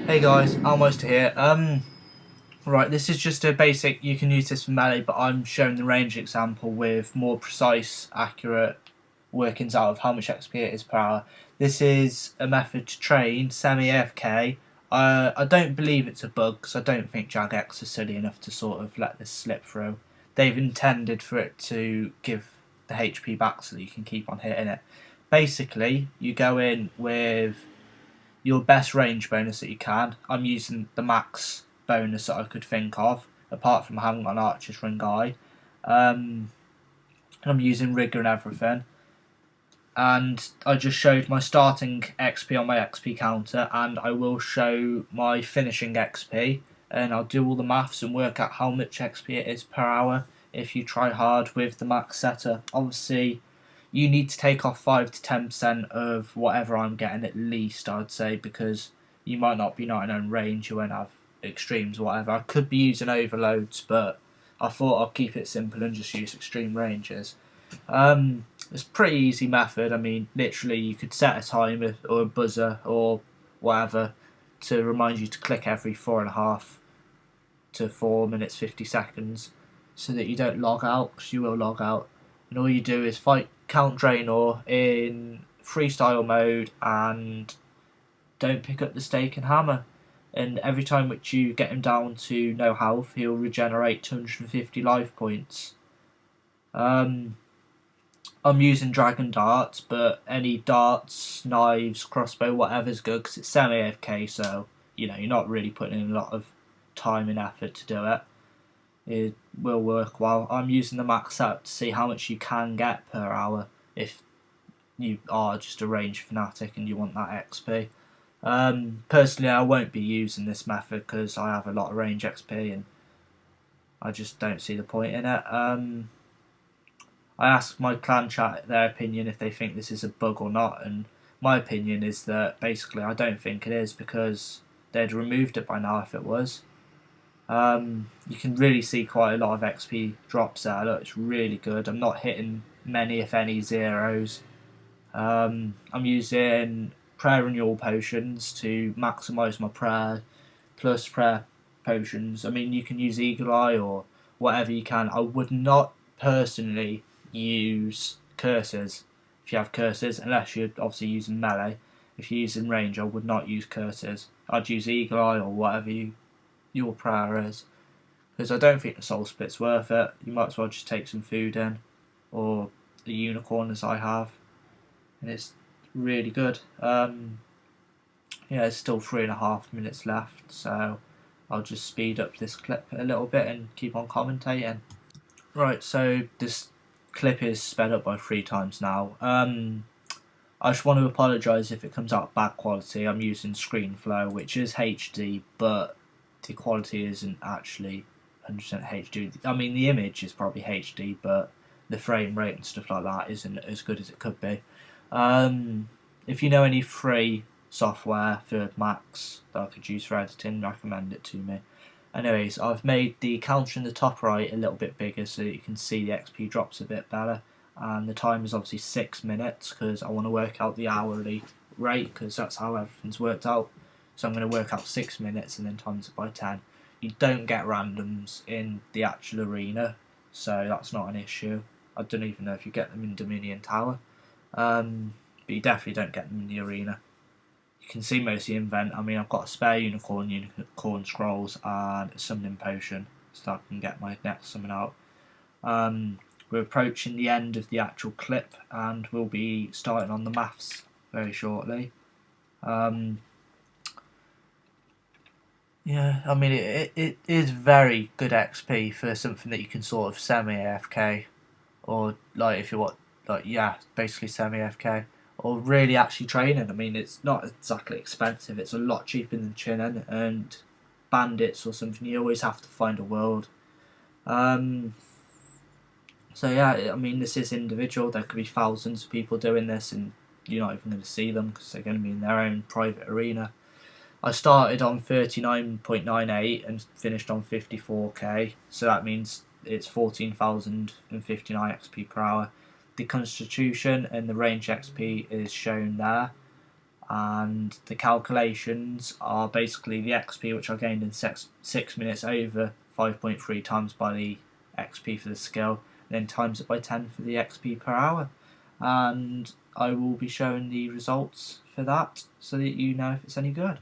Hey guys, almost here. Right, this is just a basic, you can use this for melee, but I'm showing the range example with more precise, accurate workings out of how much XP it is per hour. This is a method to train semi-AFK. I don't believe it's a bug, because I don't think JaGeX is silly enough to sort of let this slip through. They've intended for it to give the HP back so that you can keep on hitting it. Basically, you go in with your best range bonus that you can. I'm using the max bonus that I could think of, apart from having an Archer's Ring Eye. And I'm using Rigger and everything. And I just showed my starting XP on my XP counter, and I will show my finishing XP. And I'll do all the maths and work out how much XP it is per hour if you try hard with the max setter. Obviously, you need to take off 5 to 10% of whatever I'm getting at least, I'd say, because you might not be 99 range, you won't have extremes or whatever. I could be using overloads, but I thought I'd keep it simple and just use extreme ranges. It's a pretty easy method. I mean, literally you could set a timer or a buzzer or whatever to remind you to click every 4.5 to 4 minutes 50 seconds so that you don't log out, because you will log out. And all you do is count Draynor in freestyle mode and don't pick up the stake and hammer. And every time which you get him down to no health, he'll regenerate 250 life points. I'm using dragon darts, but any darts, knives, crossbow, whatever's good, because it's semi-AFK, so you're not really putting in a lot of time and effort to do it. It will work well. I'm using the max out to see how much you can get per hour if you are just a range fanatic and you want that XP. Personally, I won't be using this method because I have a lot of range XP and I just don't see the point in it. I asked my clan chat their opinion if they think this is a bug or not, and my opinion is that basically I don't think it is, because they'd removed it by now if it was. You can really see quite a lot of XP drops there. Look, it's really good. I'm not hitting many, if any, zeros. I'm using prayer renewal potions to maximise my prayer plus prayer potions. I mean, you can use Eagle Eye or whatever you can. I would not personally use curses if you have curses, unless you're obviously using melee. If you're using range, I would not use curses. I'd use Eagle Eye or whatever your prayer is, because I don't think the soul split's worth it. You might as well just take some food in, or the unicorn as I have, and it's really good. Yeah, it's still 3.5 minutes left, so I'll just speed up this clip a little bit and keep on commentating. Right, so this clip is sped up by 3 times now. I just want to apologise if it comes out bad quality. I'm using ScreenFlow, which is HD, but the quality isn't actually 100% HD. I mean, the image is probably HD, but the frame rate and stuff like that isn't as good as it could be. If you know any free software for Macs that I could use for editing, recommend it to me. Anyways, I've made the counter in the top right a little bit bigger so that you can see the XP drops a bit better. And the time is obviously 6 minutes because I want to work out the hourly rate, because that's how everything's worked out. So I'm going to work out 6 minutes and then times it by 10. You don't get randoms in the actual arena, so that's not an issue. I don't even know if you get them in Dominion Tower, but you definitely don't get them in the arena. You can see most of the invent. I mean, I've got a spare unicorn scrolls, and a summoning potion, so I can get my next summon out. We're approaching the end of the actual clip, and we'll be starting on the maths very shortly. Yeah, I mean, it is very good XP for something that you can sort of semi-AFK, or like if you want, like, yeah, basically semi-AFK, or really actually training. I mean, it's not exactly expensive. It's a lot cheaper than Chinen and Bandits or something. You always have to find a world. So yeah, I mean, this is individual. There could be thousands of people doing this, and you're not even going to see them because they're going to be in their own private arena. I started on 39.98 and finished on 54k, so that means it's 14,059 XP per hour. The constitution and the range XP is shown there. and the calculations are basically the XP which I gained in 6 minutes over 5.3 times by the XP for the skill, and then times it by 10 for the XP per hour. And I will be showing the results for that so that you know if it's any good.